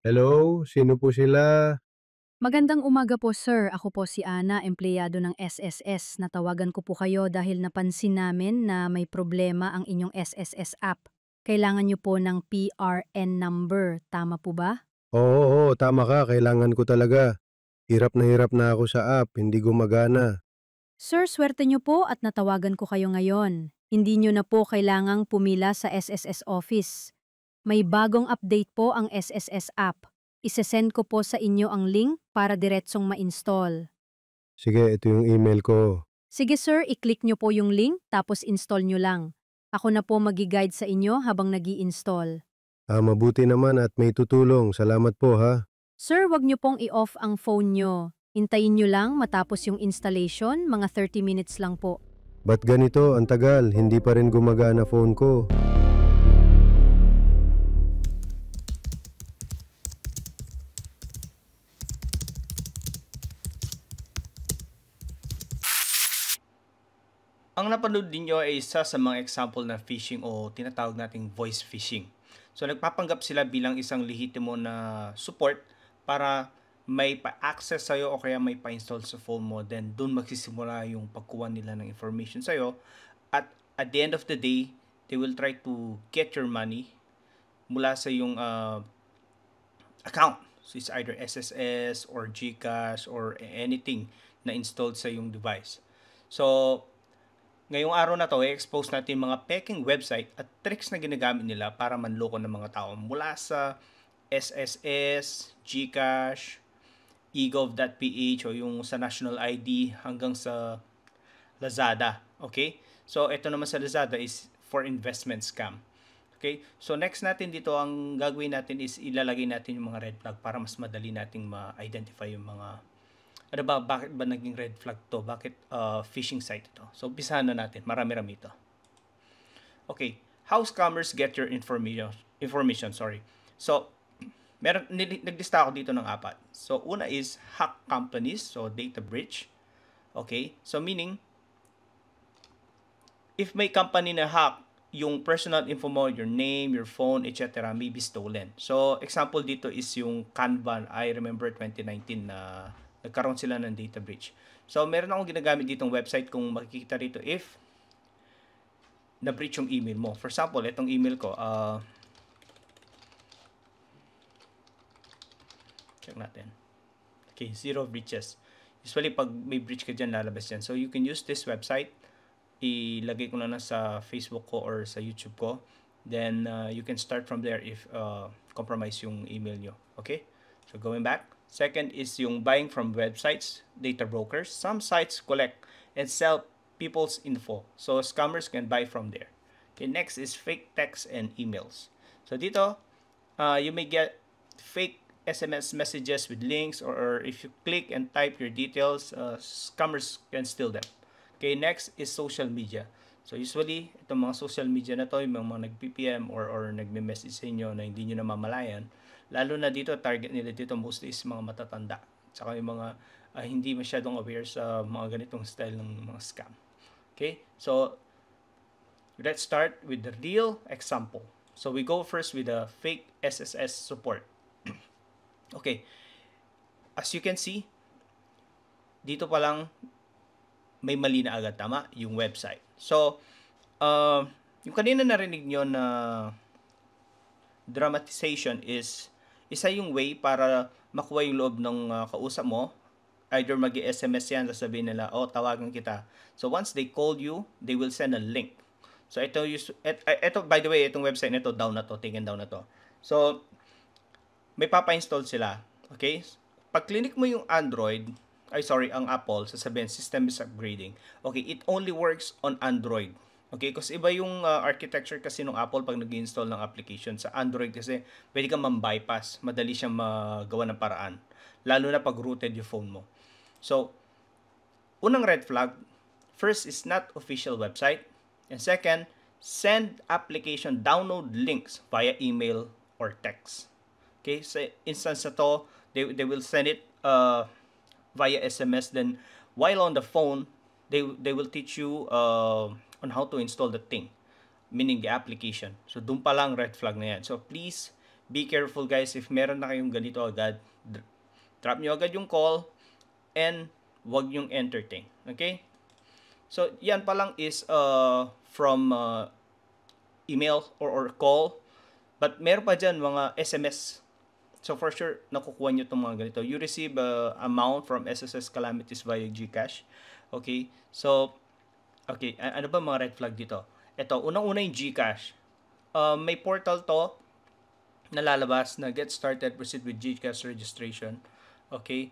Hello, sino po sila? Magandang umaga po sir, ako po si Ana, empleyado ng SSS. Natawagan ko po kayo dahil napansin namin na may problema ang inyong SSS app. Kailangan niyo po ng PRN number, tama po ba? Oo, tama ka, kailangan ko talaga. Hirap na ako sa app, hindi gumagana. Sir, swerte niyo po at natawagan ko kayo ngayon. Hindi niyo na po kailangang pumila sa SSS office. May bagong update po ang SSS app. Isesend ko po sa inyo ang link para diretsong ma-install. Sige, ito yung email ko. Sige sir, i-click nyo po yung link tapos install nyo lang. Ako na po magi-guide sa inyo habang nag install. Mabuti naman at may tutulong. Salamat po ha. Sir, wag nyo pong i-off ang phone nyo. Hintayin nyo lang matapos yung installation, mga 30 minutes lang po. Ba't ganito? Ang tagal, hindi pa rin gumagana phone ko. Ang napanood ninyo ay isa sa mga example ng phishing o tinatawag nating voice phishing. So nagpapanggap sila bilang isang lehitimo na support para may pa-access sa'yo o kaya may pa-install sa phone mo. Then doon magsisimula yung pagkuha nila ng information sa'yo. At the end of the day, they will try to get your money mula sa yung account. So it's either SSS or GCash or anything na installed sa yung device. So ngayong araw na to, i-expose natin mga peking website at tricks na ginagamit nila para manloko ng mga tao mula sa SSS, GCash, egov.ph o yung sa National ID hanggang sa Lazada. Okay? So, ito naman sa Lazada is for investment scam. Okay? So, next natin dito, ang gagawin natin is ilalagay natin yung mga red flag para mas madali nating ma-identify yung mga ano ba, bakit ba naging red flag to? Bakit phishing site ito? So, umpisahan na natin. Marami-rami ito. Okay. How scammers get your information, sorry. So, naglista ako dito ng apat. So, una is hack companies. So, data breach. Okay. So, meaning, if may company na hack, yung personal info mo, your name, your phone, etc. may be stolen. So, example dito is yung Canva. I remember 2019 na nagkaroon sila ng data breach. So, meron akong ginagamit ditong website kung makikita rito if na-breach yung email mo. For example, itong email ko, check natin. Okay, 0 breaches. Usually, pag may breach ka dyan, lalabas yan. So, you can use this website. Ilagay ko na sa Facebook ko or sa YouTube ko. Then, you can start from there if compromise yung email nyo. Okay? So, going back. Second is yung buying from websites, data brokers. Some sites collect and sell people's info. So, scammers can buy from there. Okay, next is fake texts and emails. So, dito, you may get fake SMS messages with links or if you click and type your details, scammers can steal them. Okay, next is social media. So, usually, itong mga social media na to, yung mga nag-PPM or nagme-message sa inyo na hindi nyo namamalayan, lalo na dito, target nila dito mostly is mga matatanda. Tsaka yung mga hindi masyadong aware sa mga ganitong style ng mga scam. Okay? So, let's start with the real example. So, we go first with the fake SSS support. Okay. As you can see, dito pa lang may mali na agad, tama? Yung website. So, yung kanina narinig nyo na dramatization is isa yung way para makuha yung loob ng kausap mo. Either mag-SMS yan, sasabihin nila, oh, tawagan kita. So, once they call you, they will send a link. So, ito by the way, itong website nito, down na to, taken down na to. So, may papa-install sila. Okay? Pag clinic mo yung Android, ang Apple, sasabihin, system is upgrading. Okay, it only works on Android. Okay, kasi iba yung architecture kasi ng Apple pag nag-install ng application. Sa Android kasi, pwede kang ma-bypass. Madali siyang magawa ng paraan. Lalo na pag rooted yung phone mo. So, unang red flag, first is not official website. And second, send application download links via email or text. Okay, sa instance na to, they will send it via SMS. Then, while on the phone, they will teach you on how to install the thing. meaning the application. So, doon pa lang red flag na yan. So, please be careful guys. If meron na kayong ganito agad, drop nyo agad yung call and wag yung entertain. Okay? So, yan pa lang is from email or call. But meron pa dyan mga SMS. So, for sure, nakukuha nyo itong mga ganito. You receive amount from SSS Calamities via GCash. Okay? So, okay, ano ba mga red flag dito? Ito, unang-una yung GCash. May portal to na lalabas na get started, proceed with GCash registration. Okay?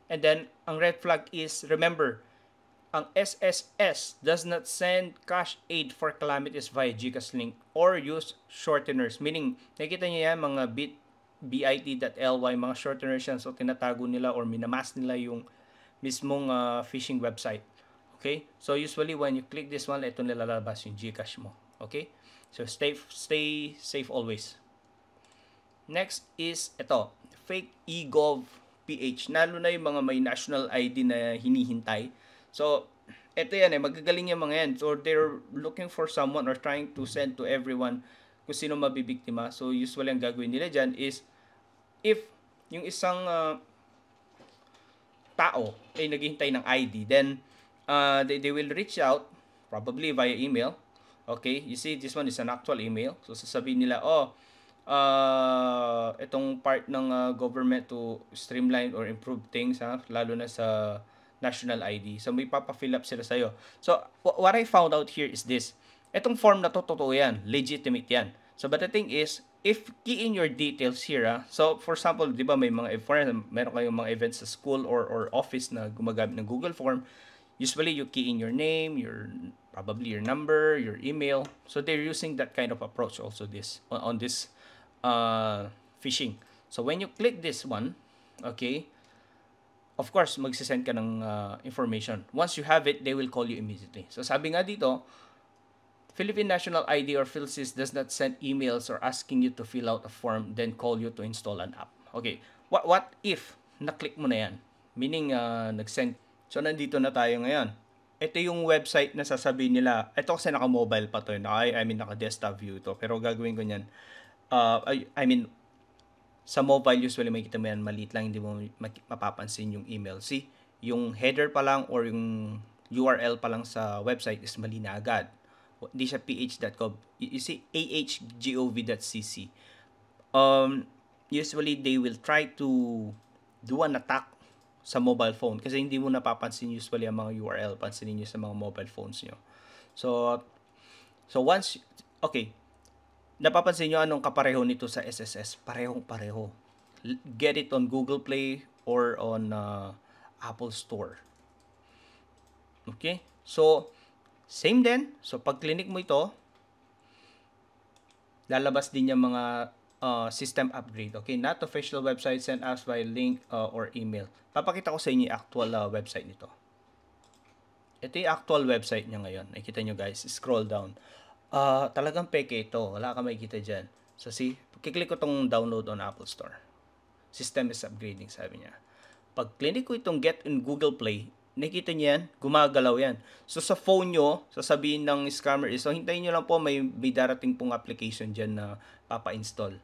And then, ang red flag is, remember, ang SSS does not send cash aid for calamities via GCash link or use shorteners. Meaning, nakikita niyo yan, mga bit.ly, mga shorteners yan. So, tinatago nila or minamask nila yung mismong phishing website. Okay? So, usually, when you click this one, ito nilalabas yung GCash mo. Okay? So, stay safe always. Next is ito, fake eGov PH. Lalo na yung mga may national ID na hinihintay. So, ito yan magagaling yung mga yan. So, they're looking for someone or trying to send to everyone kung sino mabibiktima. So, usually ang gagawin nila dyan is if yung isang tao ay naghihintay ng ID, then they will reach out probably via email. Okay, you see this one is an actual email. So, sasabihin nila, itong part ng government to streamline or improve things, lalo na sa national ID. So, may papafill up sila sa'yo. So, what I found out here is this. Itong form na to, totoo yan. Legitimate yan. So, but the thing is, if key in your details here, so, for example, di ba may mga, meron kayong mga events sa school or office na gumagamit ng Google Form, usually you key in your name, probably your number, your email. So, they're using that kind of approach also on this phishing. So, when you click this one, okay, of course, magsisend ka ng information. Once you have it, they will call you immediately. So, sabi nga dito, Philippine National ID or PhilSys does not send emails or asking you to fill out a form, then call you to install an app. Okay, what if na-click mo na yan? Meaning, nag-send. So, nandito na tayo ngayon. Ito yung website na sasabihin nila. Ito kasi naka-mobile pa to. I mean, naka-desktop view to. Pero gagawin ko niyan. Sa mobile, usually makikita mo yan, maliit lang, hindi mo mapapansin yung email. See, yung header pa lang or yung URL pa lang sa website is mali na agad. Hindi siya ph.gov. You see, ahgov.cc. Usually, they will try to do an attack sa mobile phone kasi hindi mo napapansin usually ang mga URL. Pansinin nyo sa mga mobile phones nyo. So once, okay, napapansin nyo anong kapareho nito sa SSS? Parehong-pareho. Get it on Google Play or on Apple Store. Okay? So, same din. So, pag clinic mo ito, lalabas din yung mga system upgrade. Okay? Not official website, send us by link or email. Papakita ko sa inyo yung actual website nito. Ito yung actual website niya ngayon. Nakikita nyo guys. Scroll down. Talagang peke ito. Wala ka makikita dyan. So, see, kiklik ko itong download on Apple Store. System is upgrading, sabi niya. Pag clinic ko itong get in Google Play, nakikita niyo yan, gumagalaw yan. So, sa phone nyo, sasabihin ng scammer is, so, hintayin nyo lang po, may darating pong application dyan na papa-install.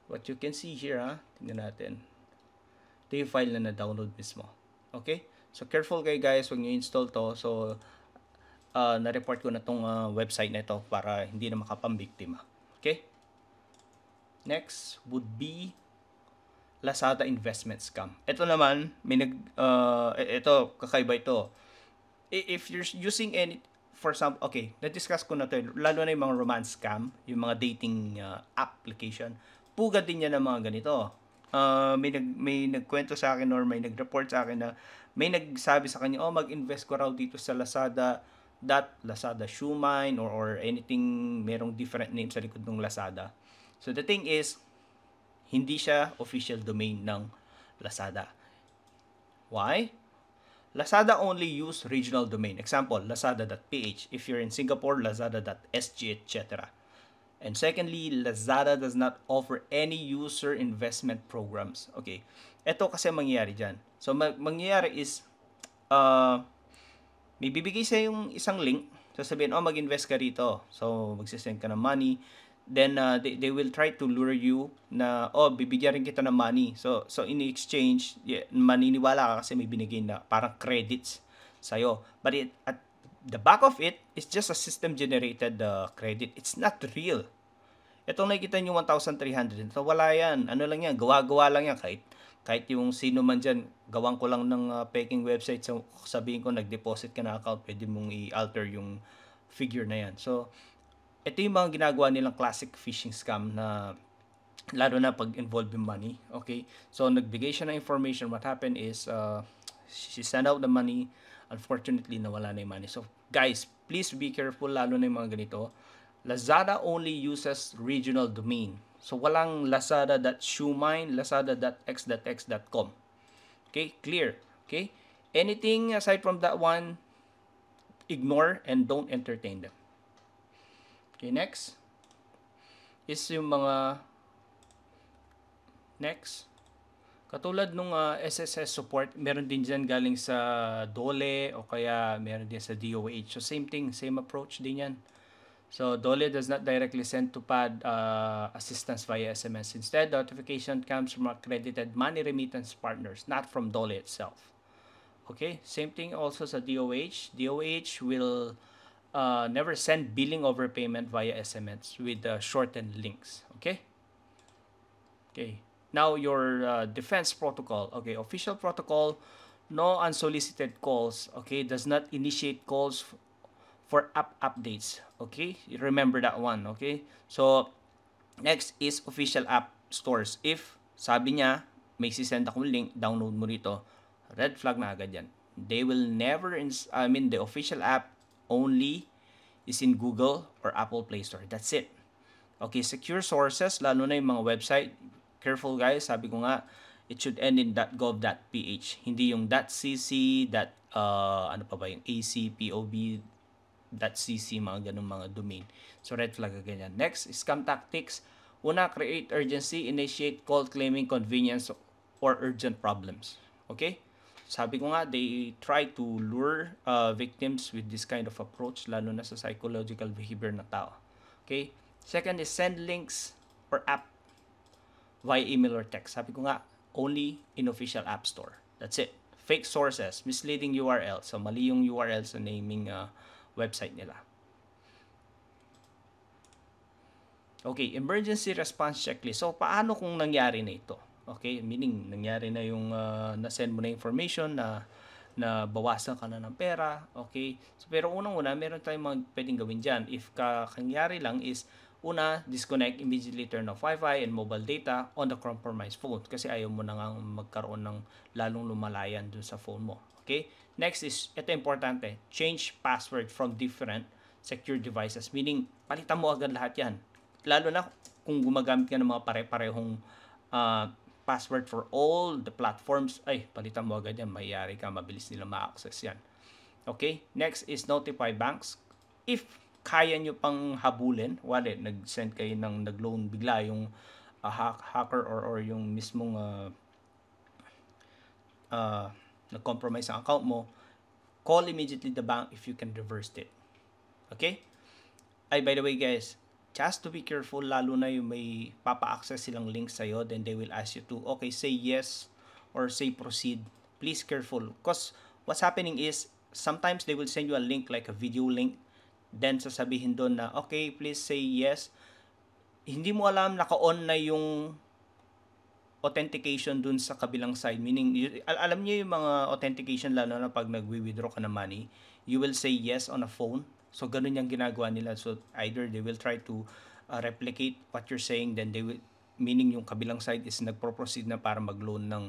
What you can see here, tingnan natin. Ito yung file na na-download mismo. Okay? So, careful kayo guys, huwag nyo install to. So, na-report ko na tong website na ito para hindi na makapambiktima. Okay? Next would be Lazada investment scam. Ito naman, ito, kakaiba ito. If you're using any, for example, okay, na-discuss ko na ito, lalo na yung mga romance scam, yung mga dating application, pugad din yan ng mga ganito. May nagkwento sa akin or may nag-report sa akin na may nagsabi sa kanya, mag-invest ko raw dito sa Lazada, Lazada Shoemine or anything, merong different name sa likod ng Lazada. So the thing is, hindi siya official domain ng Lazada. Why? Lazada only use regional domain. Example, lazada.ph. If you're in Singapore, lazada.sg, etc. And secondly, Lazada does not offer any user investment programs. Okay. Ito kasi mangyayari dyan. So, mangyayari is, May bibigay sa yung isang link, sasabihin, oh, mag-invest ka rito. So, magsisend ka ng money. Then, they will try to lure you na, oh, bibigyan rin kita ng money. So in exchange, maniniwala ka kasi may binigay na parang credits sa'yo. But at the back of it, it's just a system-generated credit. It's not real. Itong nakikita nyo 1,300, ito wala yan. Ano lang yan, gawa-gawa lang yan. Kahit yung sino man dyan, gawan ko lang ng peking website, so sabihin ko nag-deposit ka na account, pwede mong i-alter yung figure na yan. So, ito yung mga ginagawa nilang classic phishing scam na lalo na pag involved in money. Okay? So, nagbigay siya ng information. What happened is, she sent out the money. Unfortunately, nawala na yung money. So, guys, please be careful, lalo na yung mga ganito. Lazada only uses regional domain. So, walang lazada.shumine, lazada.x.x.com. Okay? Clear. Okay? Anything aside from that one, ignore and don't entertain them. Okay, next is yung mga katulad nung SSS support, meron din dyan galing sa DOLE o kaya meron din sa DOH. So, same thing, same approach din yan. So, DOLE does not directly send to PAD assistance via SMS. Instead, notification comes from accredited money remittance partners, not from DOLE itself. Okay, same thing also sa DOH. DOH will never send billing overpayment via SMS with shortened links. Okay? Okay. Now, your defense protocol. Okay, official protocol, no unsolicited calls. Okay, does not initiate calls for app updates. Okay, remember that one. Okay, so next is official app stores. If sabi niya may sisend akong link, download mo rito, red flag na agad yan. They will never the official app only is in Google or Apple Play Store. That's it. Okay, secure sources, lalo na yung mga website. Careful guys, sabi ko nga, it should end in .gov.ph. Hindi yung .cc, ano pa ba yung .ac, .cc, mga ganun mga domain. So, red flag ganyan. Next, scam tactics. Una, create urgency, initiate call claiming convenience or urgent problems. Okay? Sabi ko nga, they try to lure victims with this kind of approach, lalo na sa psychological behavior na tao. Okay? Second is send links or app via email or text. Sabi ko nga, only in official app store. That's it. Fake sources, misleading URL. So, mali yung URL sa naming website nila. Okay, emergency response checklist. So, paano kung nangyari na ito? Okay, meaning, nangyari na yung na-send mo na information na bawasan ka na ng pera. Okay, so, pero unang-una, meron tayong mga pwedeng gawin dyan. If kangyari lang is, una, disconnect, immediately turn off Wi-Fi and mobile data on the compromised phone kasi ayaw mo na nga magkaroon ng lalong lumalayan dun sa phone mo. Okay? Next is, ito importante, change password from different secure devices. Meaning, palitan mo agad lahat yan. Lalo na kung gumagamit ka ng mga pare-parehong password for all the platforms, ay, palitan mo agad yan. Mayayari ka, mabilis nila ma-access yan. Okay? Next is notify banks. If kaya nyo pang habulin, wala, nag-send kayo ng nag-loan bigla yung hacker or yung mismong nag-compromise ang account mo, call immediately the bank if you can reverse it. Okay? Ay, by the way guys, just to be careful, lalo na yung may papa-access silang link sa'yo, then they will ask you to, okay, say yes or say proceed. Please careful. Because what's happening is, sometimes they will send you a link like a video link, then sasabihin doon na, okay, please say yes. Hindi mo alam, naka-on na yung authentication dun sa kabilang side. Meaning, alam niyo yung mga authentication, lalo na pag nag-withdraw ka ng money, you will say yes on a phone. So, ganun yung ginagawa nila. So, either they will try to replicate what you're saying, then they will, meaning yung kabilang side is nagpro-proceed na para mag-loan ng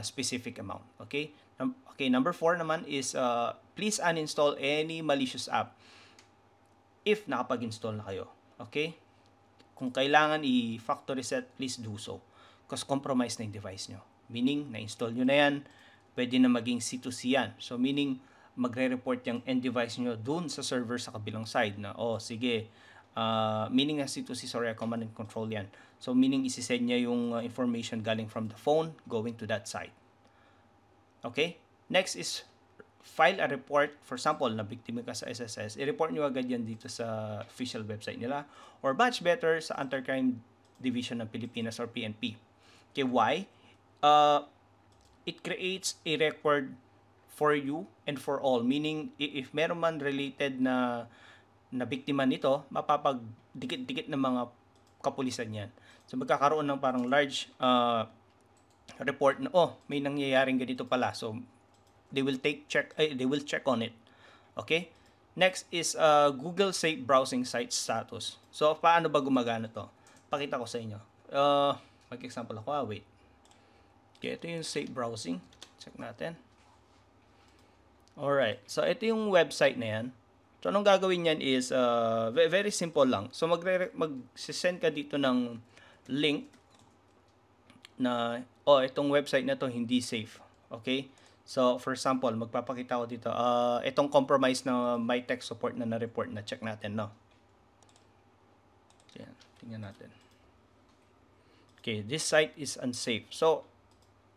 specific amount. Okay? Okay, number 4 naman is, please uninstall any malicious app if nakapag-install na kayo. Okay? Kung kailangan i-factory reset, please do so. Because compromised na yung device nyo. Meaning, na-install nyo na yan, pwede na maging C2C yan. So, meaning, magre-report yung end device nyo dun sa server sa kabilang side na, oh, sige, meaning na C2C, sorry, command and control yan. So, meaning, isisend niya yung information galing from the phone going to that site. Okay? Next is file a report, for example, na biktima ka sa SSS, i-report nyo agad yan dito sa official website nila, or much better sa Anti-Crime Division ng Pilipinas or PNP. Okay, why? It creates a record for you and for all, meaning if meron man related na biktima nito, mapapagdikit-dikit ng mga kapulisan yan. So magkakaroon ng parang large report na may nangyayaring ganito pala. So they will check on it. Okay? Next is Google Safe Browsing Site Status. So paano ba gumagana to? Pakita ko sa inyo. Mag-example ako. Wait. Okay, ito yung safe browsing. Check natin. Alright. So ito yung website na yan. So anong gagawin yan is very simple lang. So mag-send ka dito ng link na itong website na to hindi safe. Okay? So for example, magpapakita ko dito itong compromise na my tech support na na-report na, check natin, no. Yan, tingnan natin. Okay, this site is unsafe. So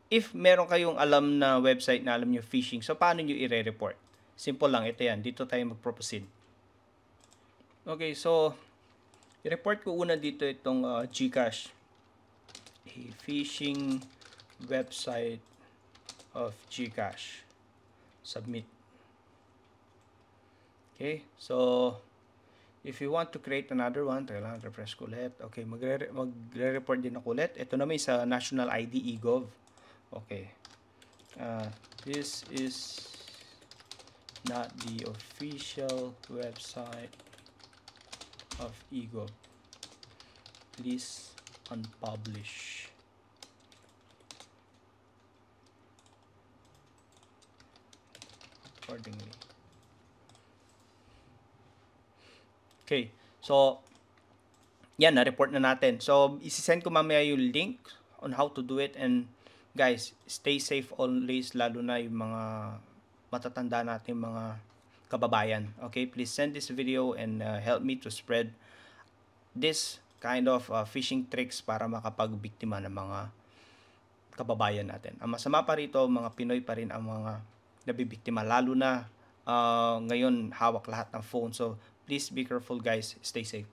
if meron kayong alam na website na alam nyo phishing, so paano nyo i-report? Simple lang, ito yan. Dito tayo mag-proceed. Okay, so i-report ko una dito itong GCash. A phishing website of GCash. Submit. Okay, so if you want to create another one, kailangan refresh ko ulit. Okay, magre-report din ako ulit. Ito naman sa National ID eGov. Okay. This is not the official website of eGov. Please unpublish. Accordingly. Okay. So, yan, na-report na natin. So, isi-send ko mamaya yung link on how to do it, and guys, stay safe always, lalo na yung mga matatanda natin mga kababayan. Okay, please send this video and help me to spread this kind of phishing tricks para makapagbiktima ng mga kababayan natin. Ang masama pa rito, mga Pinoy pa rin ang mga nabibiktima, lalo na ngayon hawak lahat ng phone. So please be careful guys, stay safe.